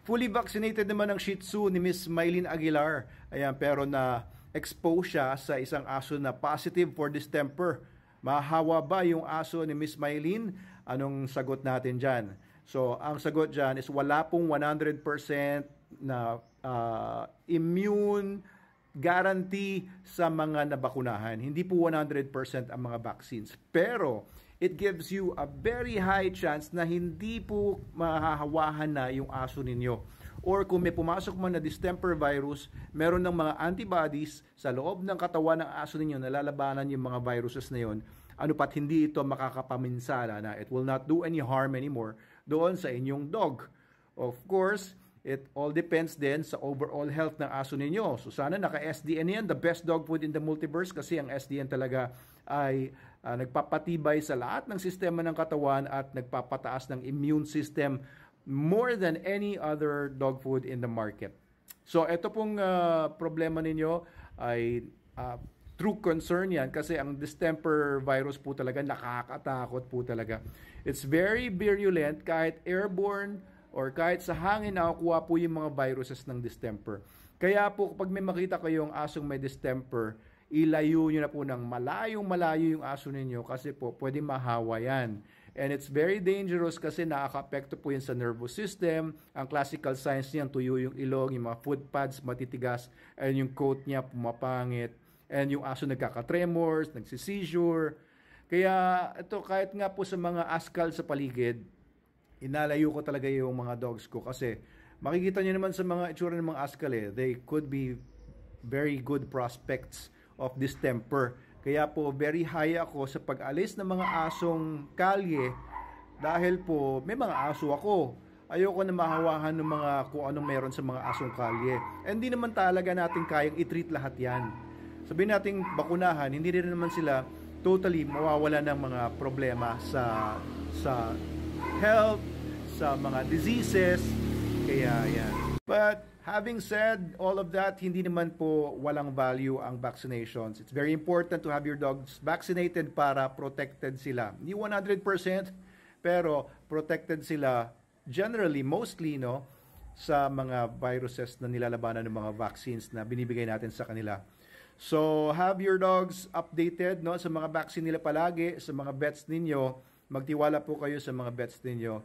Fully vaccinated naman ang Shih Tzu ni Miss Mylene Aguilar. Ayan, pero na-expose siya sa isang aso na positive for distemper. Mahahawa ba yung aso ni Miss Mylene? Anong sagot natin dyan? So, ang sagot dyan is wala pong 100% na immune guarantee sa mga nabakunahan. Hindi po 100% ang mga vaccines. Pero, it gives you a very high chance na hindi po mahahawahan na yung aso ninyo. Or kung may pumasok man na distemper virus, meron ng mga antibodies sa loob ng katawan ng aso ninyo na lalabanan yung mga viruses na yun. Ano pat hindi ito makakapaminsala na it will not do any harm anymore doon sa inyong dog. Of course, it all depends din sa overall health ng aso ninyo. So sana naka-SDN yan, the best dog food in the multiverse, kasi ang SDN talaga ay nagpapatibay sa lahat ng sistema ng katawan at nagpapataas ng immune system more than any other dog food in the market. So ito pong problema ninyo ay true concern yan, kasi ang distemper virus po talaga nakakatakot po talaga. It's very virulent, kahit airborne or kahit sa hangin nakukuha po yung mga viruses ng distemper. Kaya po kapag may makita kayong asong may distemper, ilayo nyo na po ng malayo yung aso ninyo, kasi po pwede mahawa yan. And it's very dangerous kasi nakaka-apekto po yun sa nervous system. Ang classical signs niyan, tuyo yung ilong, yung mga foot pads matitigas, and yung coat niya pumapangit, and yung aso nagkaka-tremors, nagsi-seizure. Kaya ito, kahit nga po sa mga askal sa paligid, inalayo ko talaga yung mga dogs ko, kasi makikita nyo naman sa mga itsura ng mga askal they could be very good prospects of distemper. Kaya po very high ako sa pag-alis ng mga asong kalye, dahil po may mga aso ako. Ayoko na mahawahan ng mga kung anong meron sa mga asong kalye. And hindi naman talaga natin kayang i-treat lahat yan. Sabihin natin bakunahan, hindi rin naman sila totally mawawala ng mga problema sa health, sa mga diseases, kaya yan. But having said all of that, hindi naman po walang value ang vaccinations. It's very important to have your dogs vaccinated para protected sila. Hindi 100%, pero protected sila generally, mostly, no, sa mga viruses na nilalabanan ng mga vaccines na binibigay natin sa kanila. So, have your dogs updated, no, sa mga vaccine nila palagi, sa mga vets ninyo. Magtiwala po kayo sa mga vets ninyo.